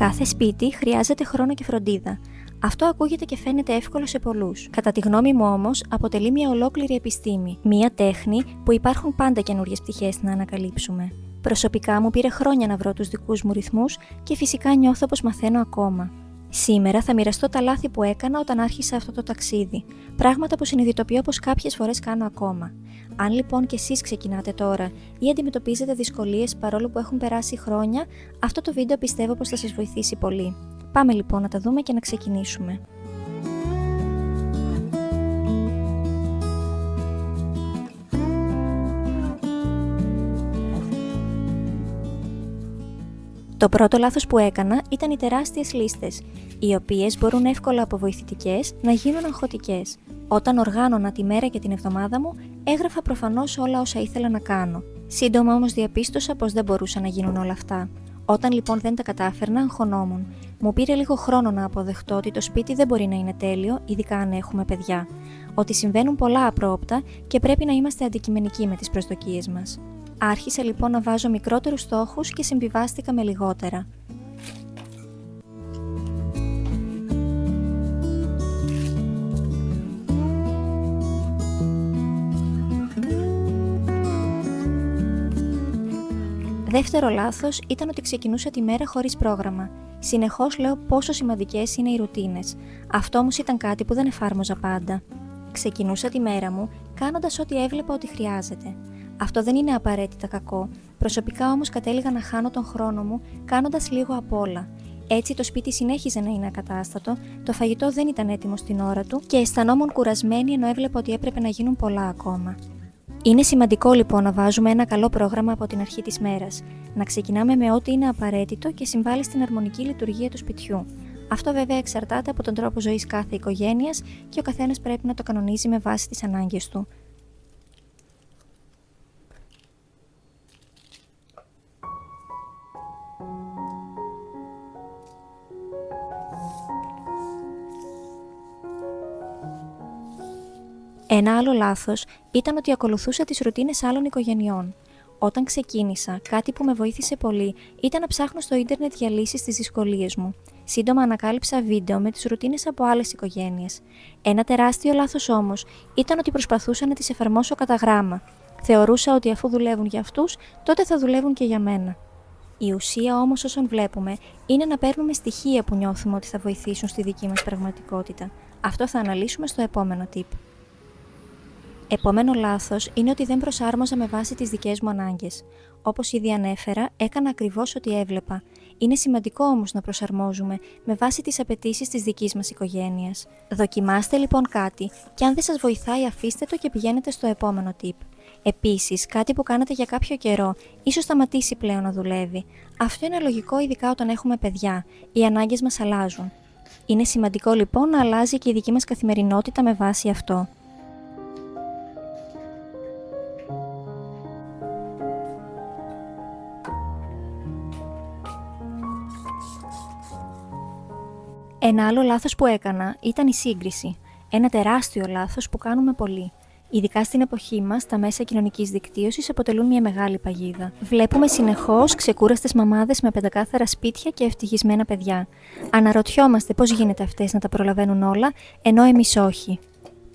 Κάθε σπίτι χρειάζεται χρόνο και φροντίδα. Αυτό ακούγεται και φαίνεται εύκολο σε πολλούς. Κατά τη γνώμη μου όμως, αποτελεί μια ολόκληρη επιστήμη. Μια τέχνη που υπάρχουν πάντα καινούριες πτυχές να ανακαλύψουμε. Προσωπικά μου πήρε χρόνια να βρω τους δικούς μου ρυθμούς και φυσικά νιώθω πως μαθαίνω ακόμα. Σήμερα θα μοιραστώ τα λάθη που έκανα όταν άρχισα αυτό το ταξίδι. Πράγματα που συνειδητοποιώ πως κάποιες φορές κάνω ακόμα. Αν λοιπόν και εσείς ξεκινάτε τώρα ή αντιμετωπίζετε δυσκολίες παρόλο που έχουν περάσει χρόνια, αυτό το βίντεο πιστεύω πως θα σας βοηθήσει πολύ. Πάμε λοιπόν να τα δούμε και να ξεκινήσουμε. Το πρώτο λάθος που έκανα ήταν οι τεράστιες λίστες, οι οποίες μπορούν εύκολα από βοηθητικές να γίνουν αγχωτικές. Όταν οργάνωνα τη μέρα και την εβδομάδα μου, έγραφα προφανώς όλα όσα ήθελα να κάνω. Σύντομα όμως διαπίστωσα πως δεν μπορούσαν να γίνουν όλα αυτά. Όταν λοιπόν δεν τα κατάφερνα, αγχωνόμουν. Μου πήρε λίγο χρόνο να αποδεχτώ ότι το σπίτι δεν μπορεί να είναι τέλειο, ειδικά αν έχουμε παιδιά. Ότι συμβαίνουν πολλά απρόοπτα και πρέπει να είμαστε αντικειμενικοί με τις προσδοκίες μας. Άρχισα λοιπόν να βάζω μικρότερους στόχους και συμβιβάστηκα με λιγότερα. Δεύτερο λάθος ήταν ότι ξεκινούσα τη μέρα χωρίς πρόγραμμα. Συνεχώς λέω πόσο σημαντικές είναι οι ρουτίνες. Αυτό όμως ήταν κάτι που δεν εφάρμοζα πάντα. Ξεκινούσα τη μέρα μου κάνοντας ό,τι έβλεπα ότι χρειάζεται. Αυτό δεν είναι απαραίτητα κακό. Προσωπικά όμως κατέληγα να χάνω τον χρόνο μου κάνοντας λίγο απ' όλα. Έτσι το σπίτι συνέχιζε να είναι ακατάστατο, το φαγητό δεν ήταν έτοιμο στην ώρα του και αισθανόμουν κουρασμένη ενώ έβλεπα ότι έπρεπε να γίνουν πολλά ακόμα. Είναι σημαντικό λοιπόν να βάζουμε ένα καλό πρόγραμμα από την αρχή της μέρας. Να ξεκινάμε με ό,τι είναι απαραίτητο και συμβάλλει στην αρμονική λειτουργία του σπιτιού. Αυτό βέβαια εξαρτάται από τον τρόπο ζωής κάθε οικογένειας και ο καθένας πρέπει να το κανονίζει με βάση τις ανάγκες του. Ένα άλλο λάθος ήταν ότι ακολουθούσα τις ρουτίνες άλλων οικογενειών. Όταν ξεκίνησα, κάτι που με βοήθησε πολύ ήταν να ψάχνω στο ίντερνετ για λύσεις στις δυσκολίες μου. Σύντομα ανακάλυψα βίντεο με τις ρουτίνες από άλλες οικογένειες. Ένα τεράστιο λάθος όμως ήταν ότι προσπαθούσα να τις εφαρμόσω κατά γράμμα. Θεωρούσα ότι αφού δουλεύουν για αυτούς, τότε θα δουλεύουν και για μένα. Η ουσία όμως όσων βλέπουμε είναι να παίρνουμε στοιχεία που νιώθουμε ότι θα βοηθήσουν στη δική μας πραγματικότητα. Αυτό θα αναλύσουμε στο επόμενο tip. Επόμενο λάθος είναι ότι δεν προσάρμοζα με βάση τις δικές μου ανάγκες. Όπως ήδη ανέφερα, έκανα ακριβώς ό,τι έβλεπα. Είναι σημαντικό όμως να προσαρμόζουμε με βάση τις απαιτήσεις της δικής μας οικογένειας. Δοκιμάστε λοιπόν κάτι και αν δεν σας βοηθάει αφήστε το και πηγαίνετε στο επόμενο tip. Επίσης, κάτι που κάνατε για κάποιο καιρό, ίσως σταματήσει πλέον να δουλεύει. Αυτό είναι λογικό ειδικά όταν έχουμε παιδιά. Οι ανάγκες μας αλλάζουν. Είναι σημαντικό λοιπόν να αλλάζει και η δική μας καθημερινότητα με βάση αυτό. Ένα άλλο λάθος που έκανα ήταν η σύγκριση. Ένα τεράστιο λάθος που κάνουμε πολλοί. Ειδικά στην εποχή μας, τα μέσα κοινωνικής δικτύωσης αποτελούν μια μεγάλη παγίδα. Βλέπουμε συνεχώς ξεκούραστες μαμάδες με πεντακάθαρα σπίτια και ευτυχισμένα παιδιά. Αναρωτιόμαστε πώς γίνεται αυτές να τα προλαβαίνουν όλα, ενώ εμείς όχι.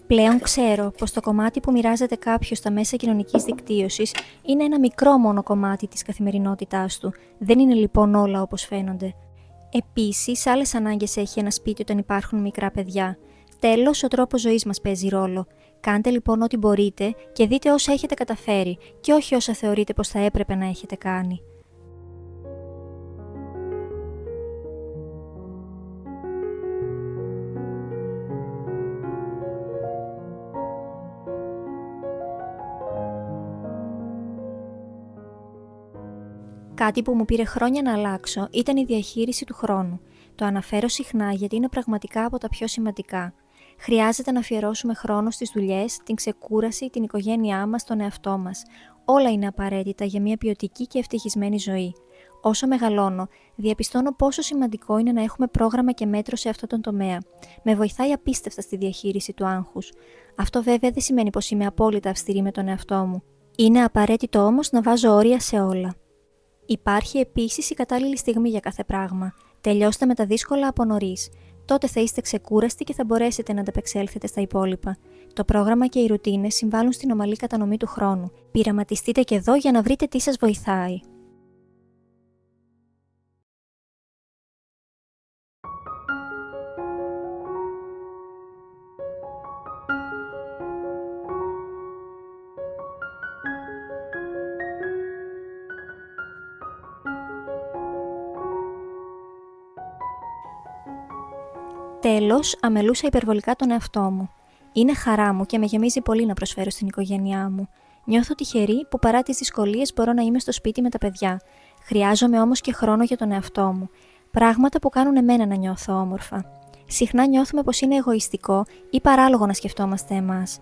Πλέον ξέρω πως το κομμάτι που μοιράζεται κάποιος στα μέσα κοινωνικής δικτύωσης είναι ένα μικρό μόνο κομμάτι της καθημερινότητάς του. Δεν είναι λοιπόν όλα όπως φαίνονται. Επίσης, άλλες ανάγκες έχει ένα σπίτι όταν υπάρχουν μικρά παιδιά. Τέλος, ο τρόπος ζωής μας παίζει ρόλο. Κάντε λοιπόν ό,τι μπορείτε και δείτε όσα έχετε καταφέρει και όχι όσα θεωρείτε πως θα έπρεπε να έχετε κάνει. Κάτι που μου πήρε χρόνια να αλλάξω ήταν η διαχείριση του χρόνου. Το αναφέρω συχνά γιατί είναι πραγματικά από τα πιο σημαντικά. Χρειάζεται να αφιερώσουμε χρόνο στις δουλειές, την ξεκούραση, την οικογένειά μας, τον εαυτό μας. Όλα είναι απαραίτητα για μια ποιοτική και ευτυχισμένη ζωή. Όσο μεγαλώνω, διαπιστώνω πόσο σημαντικό είναι να έχουμε πρόγραμμα και μέτρο σε αυτόν τον τομέα. Με βοηθάει απίστευτα στη διαχείριση του άγχους. Αυτό βέβαια δεν σημαίνει πως είμαι απόλυτα αυστηρή με τον εαυτό μου. Είναι απαραίτητο όμως να βάζω όρια σε όλα. Υπάρχει επίσης η κατάλληλη στιγμή για κάθε πράγμα. Τελειώστε με τα δύσκολα από νωρίς. Τότε θα είστε ξεκούραστοι και θα μπορέσετε να ανταπεξέλθετε στα υπόλοιπα. Το πρόγραμμα και οι ρουτίνες συμβάλλουν στην ομαλή κατανομή του χρόνου. Πειραματιστείτε και εδώ για να βρείτε τι σας βοηθάει. Τέλος, αμελούσα υπερβολικά τον εαυτό μου. Είναι χαρά μου και με γεμίζει πολύ να προσφέρω στην οικογένειά μου. Νιώθω τυχερή που παρά τις δυσκολίες μπορώ να είμαι στο σπίτι με τα παιδιά. Χρειάζομαι όμως και χρόνο για τον εαυτό μου. Πράγματα που κάνουν εμένα να νιώθω όμορφα. Συχνά νιώθουμε πως είναι εγωιστικό ή παράλογο να σκεφτόμαστε εμάς.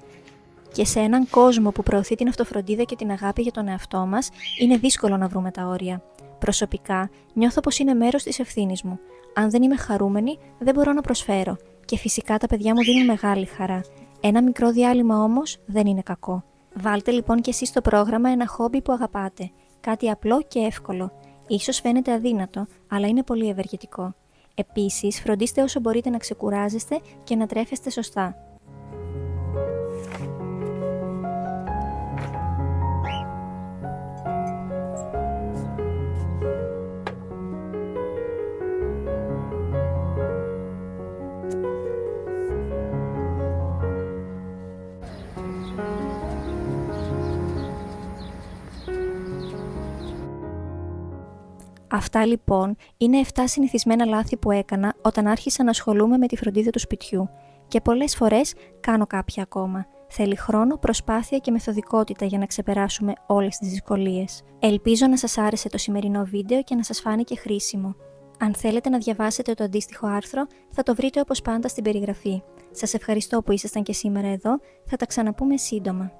Και σε έναν κόσμο που προωθεί την αυτοφροντίδα και την αγάπη για τον εαυτό μας, είναι δύσκολο να βρούμε τα όρια. Προσωπικά, νιώθω πως είναι μέρος της ευθύνης μου. Αν δεν είμαι χαρούμενη, δεν μπορώ να προσφέρω. Και φυσικά τα παιδιά μου δίνουν μεγάλη χαρά. Ένα μικρό διάλειμμα όμως δεν είναι κακό. Βάλτε λοιπόν και εσείς στο πρόγραμμα ένα χόμπι που αγαπάτε. Κάτι απλό και εύκολο. Ίσως φαίνεται αδύνατο, αλλά είναι πολύ ευεργετικό. Επίσης, φροντίστε όσο μπορείτε να ξεκουράζεστε και να τρέφεστε σωστά. Αυτά λοιπόν είναι 7 συνηθισμένα λάθη που έκανα όταν άρχισα να ασχολούμαι με τη φροντίδα του σπιτιού και πολλές φορές κάνω κάποια ακόμα. Θέλει χρόνο, προσπάθεια και μεθοδικότητα για να ξεπεράσουμε όλες τις δυσκολίες. Ελπίζω να σας άρεσε το σημερινό βίντεο και να σας φάνηκε χρήσιμο. Αν θέλετε να διαβάσετε το αντίστοιχο άρθρο, θα το βρείτε όπως πάντα στην περιγραφή. Σας ευχαριστώ που ήσασταν και σήμερα εδώ, θα τα ξαναπούμε σύντομα.